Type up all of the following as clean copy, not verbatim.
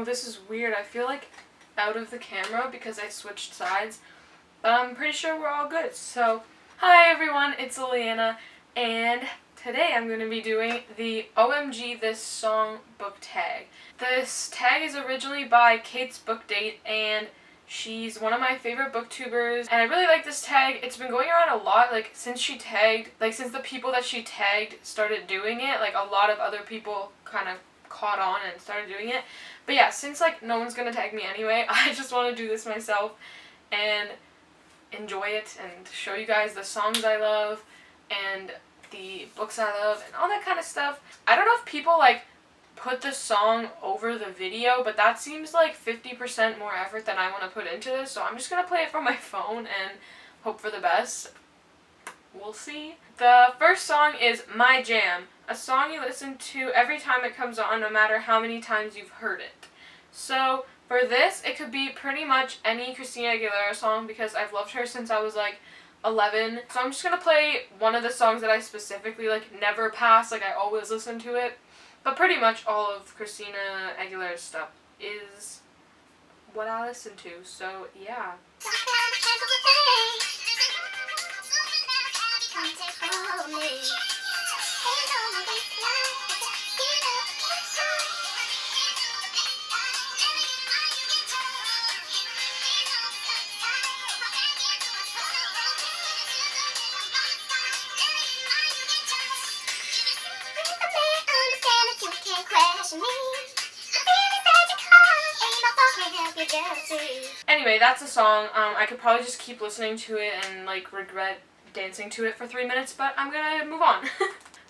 Oh, this is weird. I feel like out of the camera because I switched sides. But I'm pretty sure we're all good. So, hi everyone, it's Liliana, and today I'm going to be doing the OMG This Song book tag. This tag is originally by Kate's Book Date, and she's one of my favorite booktubers, and I really like this tag. It's been going around a lot, since she tagged, since the people that she tagged started doing it, a lot of other people kind of caught on and started doing it. But yeah, since no one's gonna tag me anyway, I just want to do this myself and enjoy it and show you guys the songs I love and the books I love and all that kind of stuff. I don't know if people put the song over the video, but that seems like 50% more effort than I want to put into this, so I'm just gonna play it from my phone and hope for the best. We'll see. The first song is My Jam, a song you listen to every time it comes on, no matter how many times you've heard it. So for this, it could be pretty much any Christina Aguilera song because I've loved her since I was 11. So I'm just gonna play one of the songs that I specifically never pass, I always listen to it. But pretty much all of Christina Aguilera's stuff is what I listen to, so yeah. Anyway, that's a song. I could probably just keep listening to it and regret dancing to it for 3 minutes, but I'm gonna move on.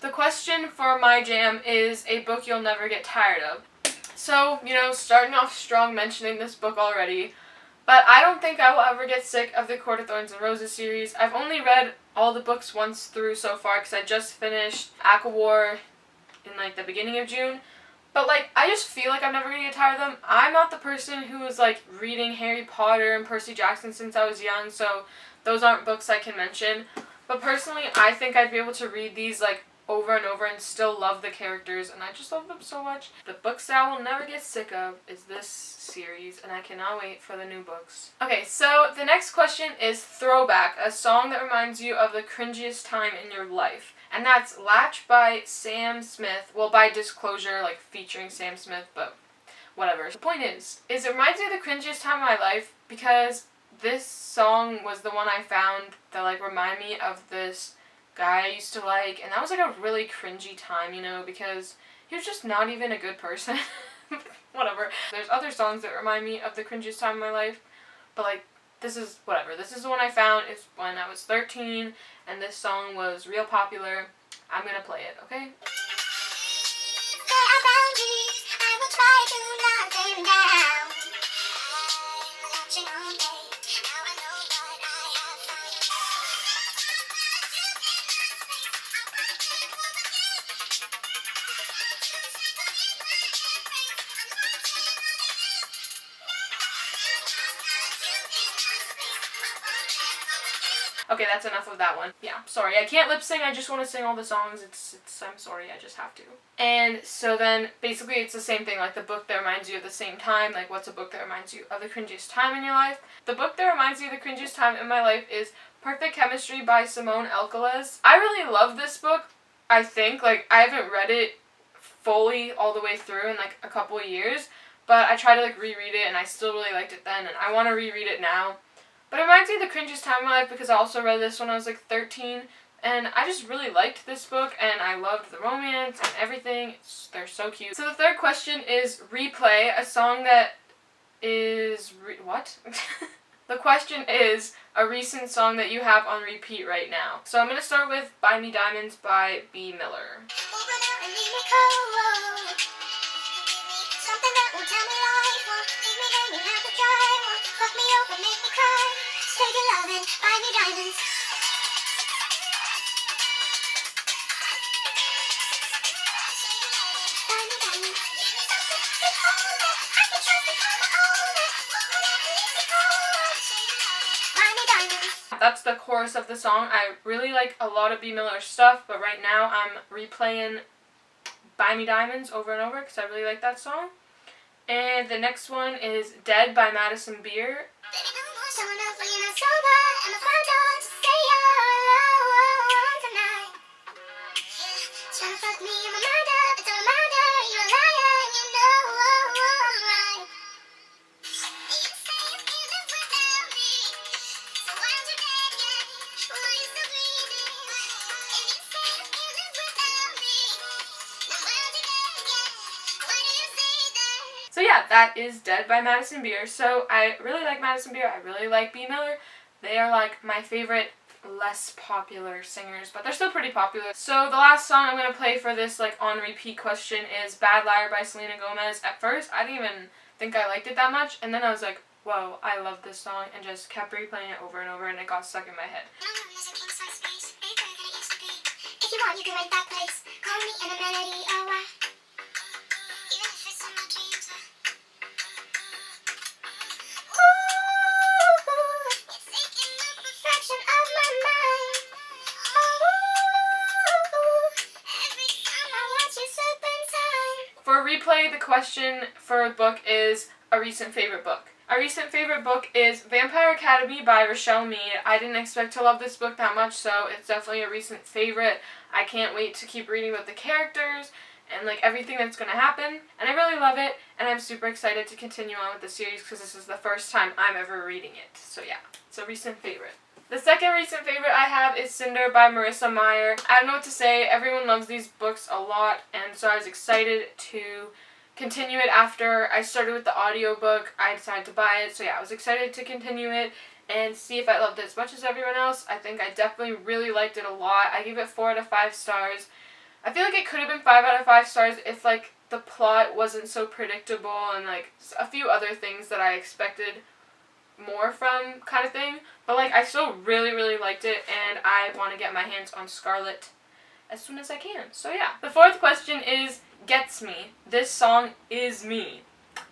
The question for My Jam is a book you'll never get tired of. So, starting off strong mentioning this book already, but I don't think I will ever get sick of the Court of Thorns and Roses series. I've only read all the books once through so far because I just finished Aquawar in the beginning of June. But I just feel like I'm never gonna get tired of them. I'm not the person who was reading Harry Potter and Percy Jackson since I was young, so those aren't books I can mention. But personally, I think I'd be able to read these over and over and still love the characters, and I just love them so much. The books that I will never get sick of is this series, and I cannot wait for the new books. Okay, so the next question is Throwback, a song that reminds you of the cringiest time in your life. And that's Latch by Sam Smith. Well, by Disclosure, featuring Sam Smith, but whatever. The point is it reminds me of the cringiest time of my life because this song was the one I found that remind me of this guy I used to like, and that was a really cringy time, because he was just not even a good person. Whatever. There's other songs that remind me of the cringiest time of my life, but this is whatever. This is the one I found. It's when I was 13, and this song was real popular. I'm gonna play it, okay? Okay, that's enough of that one. Yeah, sorry, I can't lip sync, I just want to sing all the songs. I'm sorry, I just have to. And so then, basically it's the same thing, the book that reminds you of the same time, what's a book that reminds you of the cringiest time in your life? The book that reminds me of the cringiest time in my life is Perfect Chemistry by Simone Elkeles. I really love this book, I think. I haven't read it fully all the way through in a couple of years, but I tried to reread it and I still really liked it then, and I want to reread it now. But it reminds me of the cringiest time of my life because I also read this when I was 13, and I just really liked this book, and I loved the romance and everything. They're so cute. So the third question is Replay, a song that is... what? The question is a recent song that you have on repeat right now. So I'm going to start with Buy Me Diamonds by B. Miller. That's the chorus of the song. I really like a lot of B. Miller's stuff, but right now I'm replaying Buy Me Diamonds over and over because I really like that song. And the next one is Dead by Madison Beer. So yeah, that is Dead by Madison Beer. So I really like Madison Beer. I really like B. Miller. They are like my favorite less popular singers, but they're still pretty popular. So the last song I'm going to play for this like on repeat question is Bad Liar by Selena Gomez. At first, I didn't even think I liked it that much, and then I was like, whoa, I love this song, and just kept replaying it over and over, and it got stuck in my head. If you want, you can rent that place. Call me an amenity, oh why? Even if it's in my dreams. For replay, the question for the book is a recent favorite book. A recent favorite book is Vampire Academy by Rochelle Mead. I didn't expect to love this book that much, so it's definitely a recent favorite. I can't wait to keep reading about the characters and like everything that's going to happen, and I really love it, and I'm super excited to continue on with the series because this is the first time I'm ever reading it. So yeah, it's a recent favorite. The second recent favorite I have is Cinder by Marissa Meyer. I don't know what to say. Everyone loves these books a lot, and so I was excited to continue it after I started with the audiobook. I decided to buy it, so yeah, I was excited to continue it and see if I loved it as much as everyone else. I think I definitely really liked it a lot. I gave it 4 out of 5 stars. I feel like it could have been 5 out of 5 stars if like the plot wasn't so predictable and like a few other things that I expected more from kind of thing. But like I still really liked it, and I want to get my hands on Scarlet as soon as I can. So yeah. The fourth question is Gets Me. This song is me.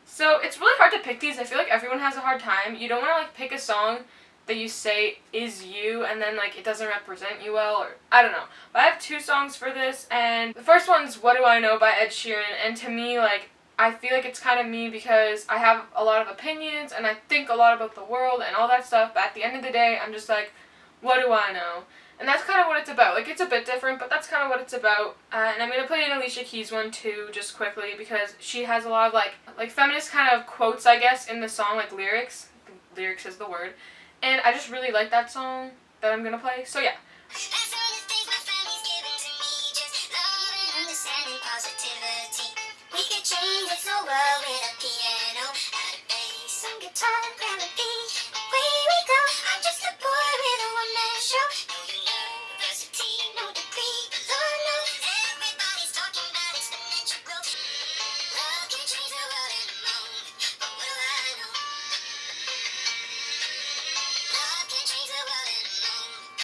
So it's really hard to pick these. I feel like everyone has a hard time. You don't want to like pick a song that you say is you and then like it doesn't represent you well, or I don't know. But I have 2 songs for this, and the first one's What Do I Know by Ed Sheeran, and to me like I feel like it's kind of me because I have a lot of opinions and I think a lot about the world and all that stuff, but at the end of the day I'm just like, what do I know? And that's kind of what it's about. Like, it's a bit different, but that's kind of what it's about. And I'm going to play an Alicia Keys one, too, just quickly, because she has a lot of, like feminist kind of quotes, I guess, in the song, like, lyrics. Lyrics is the word. And I just really like that song that I'm going to play. So, yeah.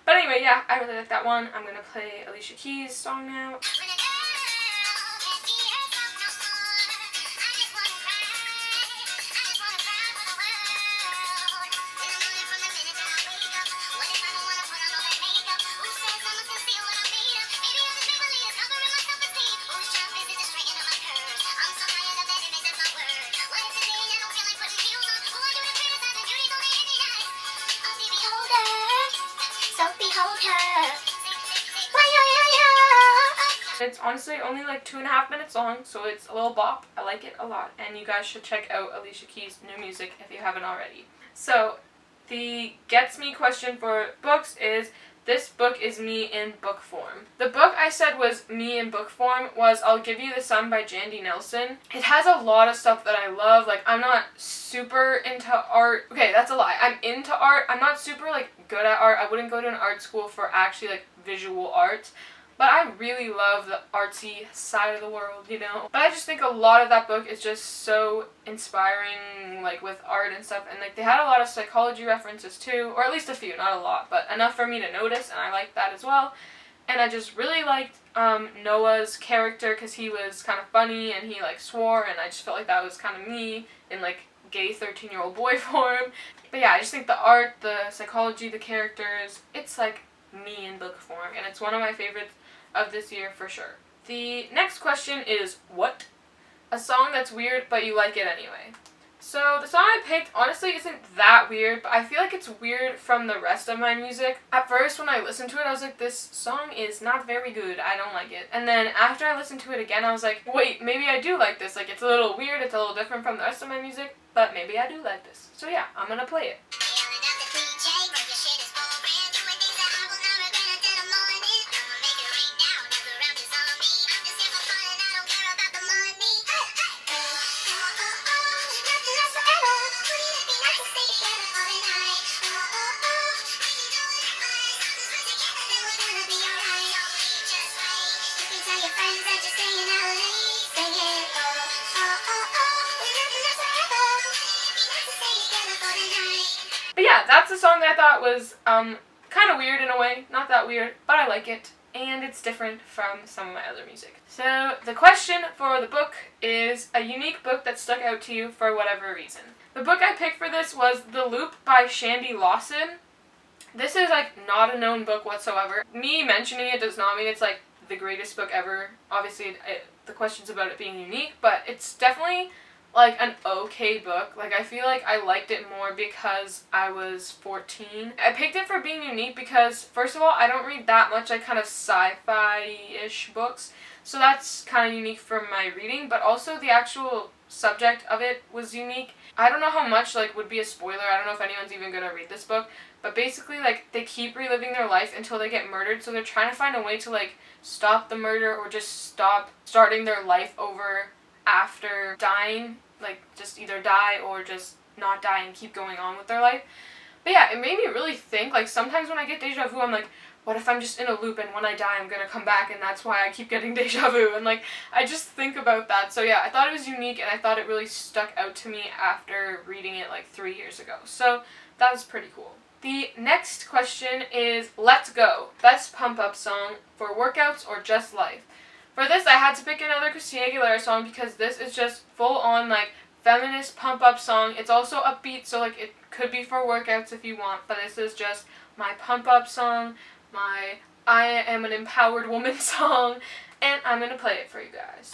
But anyway, yeah, I really like that one. I'm gonna play Alicia Keys' song now. It's honestly only like 2.5 minutes long, so it's a little bop. I like it a lot, and you guys should check out Alicia Keys' new music if you haven't already. So, the Gets Me question for books is, this book is me in book form. The book I said was me in book form was I'll Give You the Sun by Jandy Nelson. It has a lot of stuff that I love. Like, I'm not super into art. Okay, that's a lie. I'm into art. I'm not super, like, good at art. I wouldn't go to an art school for actually, like, visual art. But I really love the artsy side of the world, you know? But I just think a lot of that book is just so inspiring, like, with art and stuff. And, like, they had a lot of psychology references, too. Or at least a few, not a lot. But enough for me to notice, and I liked that as well. And I just really liked Noah's character because he was kind of funny and he, like, swore. And I just felt like that was kind of me in, like, gay 13-year-old boy form. But yeah, I just think the art, the psychology, the characters, it's, like, me in book form. And it's one of my favorites of this year for sure. The next question is what? A song that's weird, but you like it anyway. So the song I picked honestly isn't that weird, but I feel like it's weird from the rest of my music. At first when I listened to it, I was like, this song is not very good, I don't like it. And then after I listened to it again, I was like, wait, maybe I do like this. Like, it's a little weird, it's a little different from the rest of my music, but maybe I do like this. So yeah, I'm gonna play it. But yeah, that's a song that I thought was kind of weird in a way. Not that weird, but I like it. And it's different from some of my other music. So the question for the book is a unique book that stuck out to you for whatever reason. The book I picked for this was The Loop by Shandy Lawson. This is like not a known book whatsoever. Me mentioning it does not mean it's like the greatest book ever. Obviously the question's about it being unique, but it's definitely like an okay book. Like, I feel like I liked it more because I was 14. I picked it for being unique because, first of all, I don't read that much like kind of sci-fi-ish books, so that's kind of unique from my reading, but also the actual subject of it was unique. I don't know how much like would be a spoiler. I don't know if anyone's even gonna read this book, but basically like they keep reliving their life until they get murdered, so they're trying to find a way to like stop the murder or just stop starting their life over after dying, like just either die or just not die and keep going on with their life. But yeah, it made me really think. Like, sometimes when I get deja vu, I'm like, what if I'm just in a loop and when I die I'm gonna come back and that's why I keep getting deja vu, and like I just think about that. So yeah, I thought it was unique and I thought it really stuck out to me after reading it like 3 years ago. So that was pretty cool. The next question is Let's Go, best pump up song for workouts or just life. For this, I had to pick another Christina Aguilera song because this is just full on like feminist pump up song. It's also upbeat, so like it could be for workouts if you want, but this is just my pump up song, my I am an empowered woman song, and I'm gonna play it for you guys.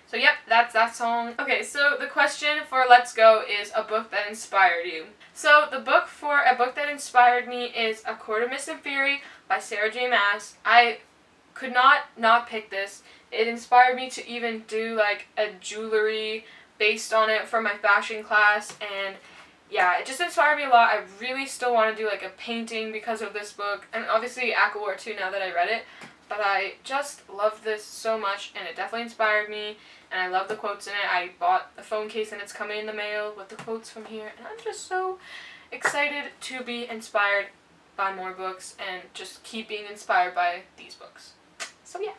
So yep, that's that song. Okay, so the question for Let's Go is a book that inspired you. So the book for a book that inspired me is A Court of Mist and Fury by Sarah J. Maas. I could not pick this. It inspired me to even do like a jewelry based on it for my fashion class, and yeah, it just inspired me a lot. I really still want to do like a painting because of this book, and obviously Aquawar too now that I read it, but I just love this so much and it definitely inspired me, and I love the quotes in it. I bought a phone case and it's coming in the mail with the quotes from here, and I'm just so excited to be inspired by more books and just keep being inspired by these books. So yeah.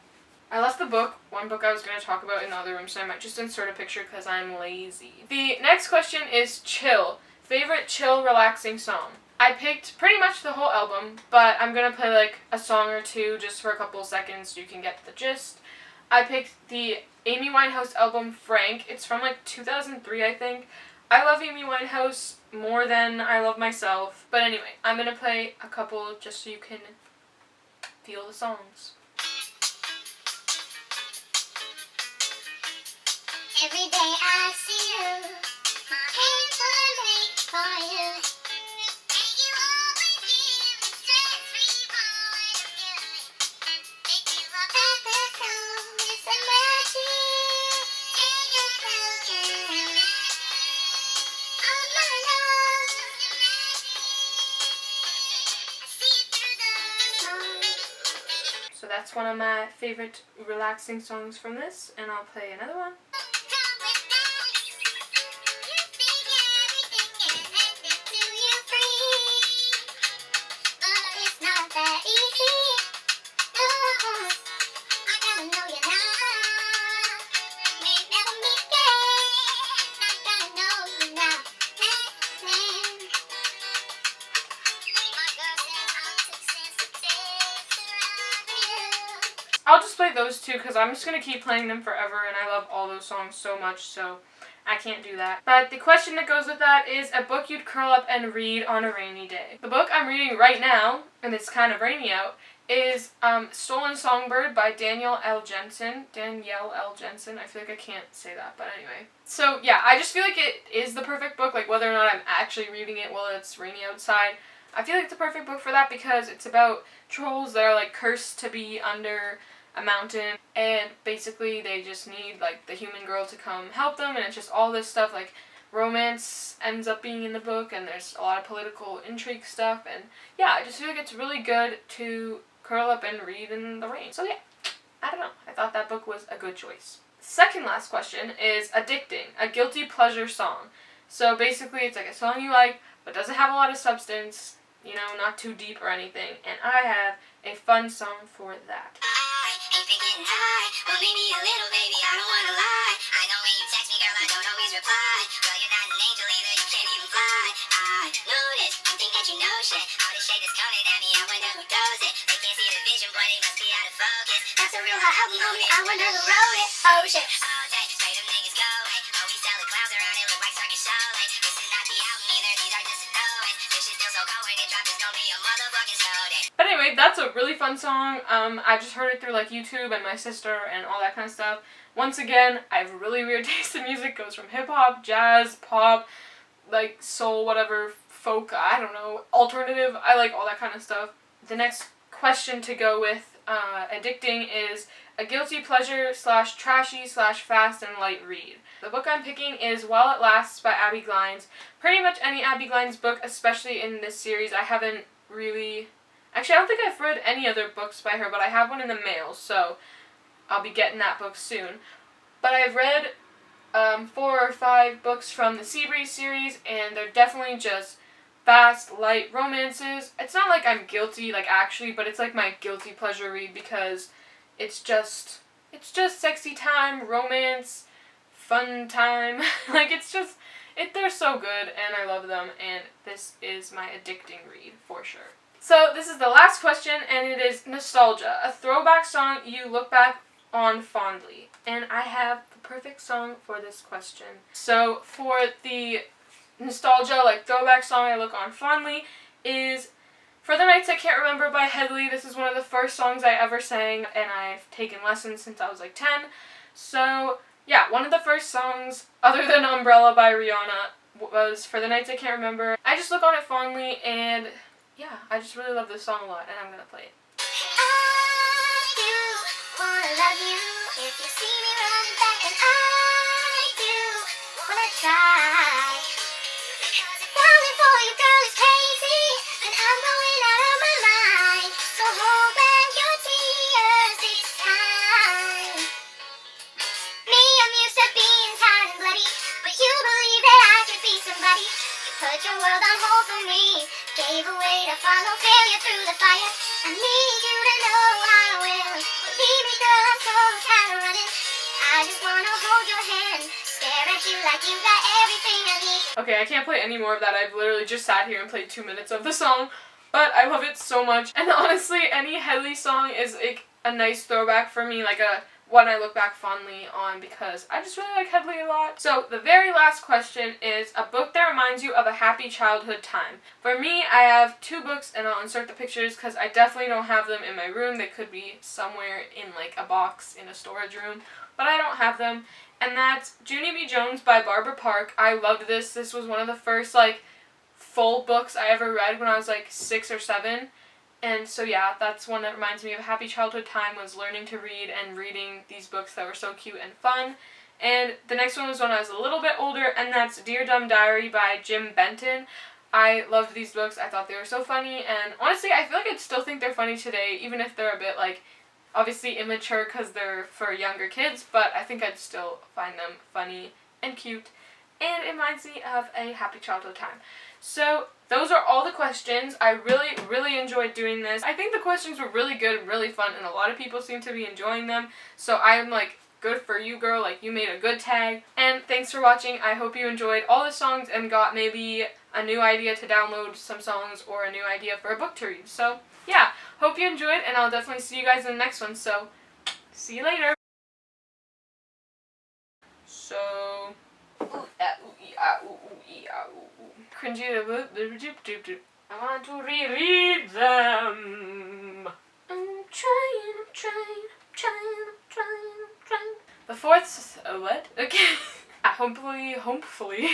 I left the book, one book I was going to talk about, in the other room, so I might just insert a picture because I'm lazy. The next question is Chill. Favorite chill, relaxing song. I picked pretty much the whole album, but I'm going to play like a song or two just for a couple seconds so you can get the gist. I picked the Amy Winehouse album, Frank. It's from like 2003, I think. I love Amy Winehouse more than I love myself. But anyway, I'm going to play a couple just so you can feel the songs. Every day I see you, my hands are made for you. And you always give me stress-free point of view. Make you walk back the song, it's a magic in your broken. Oh my love, I see it through the song. So that's one of my favorite relaxing songs from this, and I'll play another one. those two because I'm just going to keep playing them forever, and I love all those songs so much, so I can't do that. But the question that goes with that is a book you'd curl up and read on a rainy day. The book I'm reading right now, and it's kind of rainy out, is Stolen Songbird by Danielle L. Jensen. I feel like I can't say that, but anyway. So yeah, I just feel like it is the perfect book, like whether or not I'm actually reading it while it's rainy outside. I feel like it's a perfect book for that because it's about trolls that are like cursed to be under a mountain, and basically they just need like the human girl to come help them, and it's just all this stuff like romance ends up being in the book, and there's a lot of political intrigue stuff, and yeah, I just feel like it's really good to curl up and read in the rain. So yeah, I don't know. I thought that book was a good choice. Second last question is Addicting, a guilty pleasure song. So basically it's like a song you like, but doesn't have a lot of substance, you know, not too deep or anything, and I have a fun song for that. I ain't been getting high. Well, leave me a little, baby, I don't wanna lie. I know when you text me, girl, I don't always reply. Well, you're not an angel either, you can't even fly. I know this, you think that you know shit. All this shade is coming at me, I wonder who does it. They can't see the vision, boy, they must be out of focus. That's a real hot album, homie, I wonder who wrote it. Oh shit. All day, pray them niggas go away. Always selling clowns around, it look like circus show. Like, this is not the album either, these are just noise. This shit's still so cold when it drops, it's gonna be a motherfucking snow day. But anyway, that's a really fun song. I just heard it through like YouTube and my sister and all that kind of stuff. Once again, I have a really weird taste in music. It goes from hip hop, jazz, pop, like soul, whatever, folk, I don't know, alternative. I like all that kind of stuff. The next question to go with Addicting is a guilty pleasure / trashy / fast and light read. The book I'm picking is While It Lasts by Abby Glines. Pretty much any Abby Glines book, especially in this series, I haven't really... Actually, I don't think I've read any other books by her, but I have one in the mail, so I'll be getting that book soon. But I've read 4 or 5 books from the Seabreeze series, and they're definitely just fast, light romances. It's not like I'm guilty, like actually, but it's like my guilty pleasure read because it's just sexy time, romance, fun time. Like they're so good, and I love them, and this is my addicting read for sure. So this is the last question, and it is nostalgia, a throwback song you look back on fondly. And I have the perfect song for this question. So for the nostalgia, like throwback song I look on fondly is For the Nights I Can't Remember by Headley. This is one of the first songs I ever sang, and I've taken lessons since I was like 10. So yeah, one of the first songs, other than Umbrella by Rihanna, was For the Nights I Can't Remember. I just look on it fondly, and yeah, I just really love this song a lot, and I'm gonna play it. I do wanna love you if you see me running back, and I do wanna try. Because falling for you, girl, is crazy, and I'm going out of my mind. So hold back your tears this time. Me, I'm used to being tired and bloody, but you believe that I could be somebody. You put your world on hold for me, gave away to follow failure through the fire. I need you to know I will. Believe me, girl, I'm so tired of running. I just wanna hold your hand, stare at you like you got everything I need. Okay, I can't play any more of that. I've literally just sat here and played 2 minutes of the song, but I love it so much. And honestly, any Headley song is like a nice throwback for me, like a one I look back fondly on because I just really like Headley a lot. So the very last question is a book that reminds you of a happy childhood time. For me, I have 2 books, and I'll insert the pictures because I definitely don't have them in my room. They could be somewhere in like a box in a storage room, but I don't have them. And that's Junie B. Jones by Barbara Park. I loved this. This was one of the first like full books I ever read when I was like 6 or 7. And so yeah, that's one that reminds me of a happy childhood time, was learning to read and reading these books that were so cute and fun. And the next one was when I was a little bit older, and that's Dear Dumb Diary by Jim Benton. I loved these books. I thought they were so funny, and honestly, I feel like I'd still think they're funny today, even if they're a bit like obviously immature because they're for younger kids, but I think I'd still find them funny and cute, and it reminds me of a happy childhood time. So those are all the questions. I really enjoyed doing this. I think the questions were really good, really fun, and a lot of people seem to be enjoying them. So I'm like, good for you, girl. Like, you made a good tag. And thanks for watching. I hope you enjoyed all the songs and got maybe a new idea to download some songs or a new idea for a book to read. So yeah, hope you enjoyed, and I'll definitely see you guys in the next one. So See you later. So, ooh, ah, ooh, ee, ah, ooh, ooh, ee, ah, ooh, ooh. Cringy. I want to reread them. I'm trying. The fourth, what? Okay. Hopefully.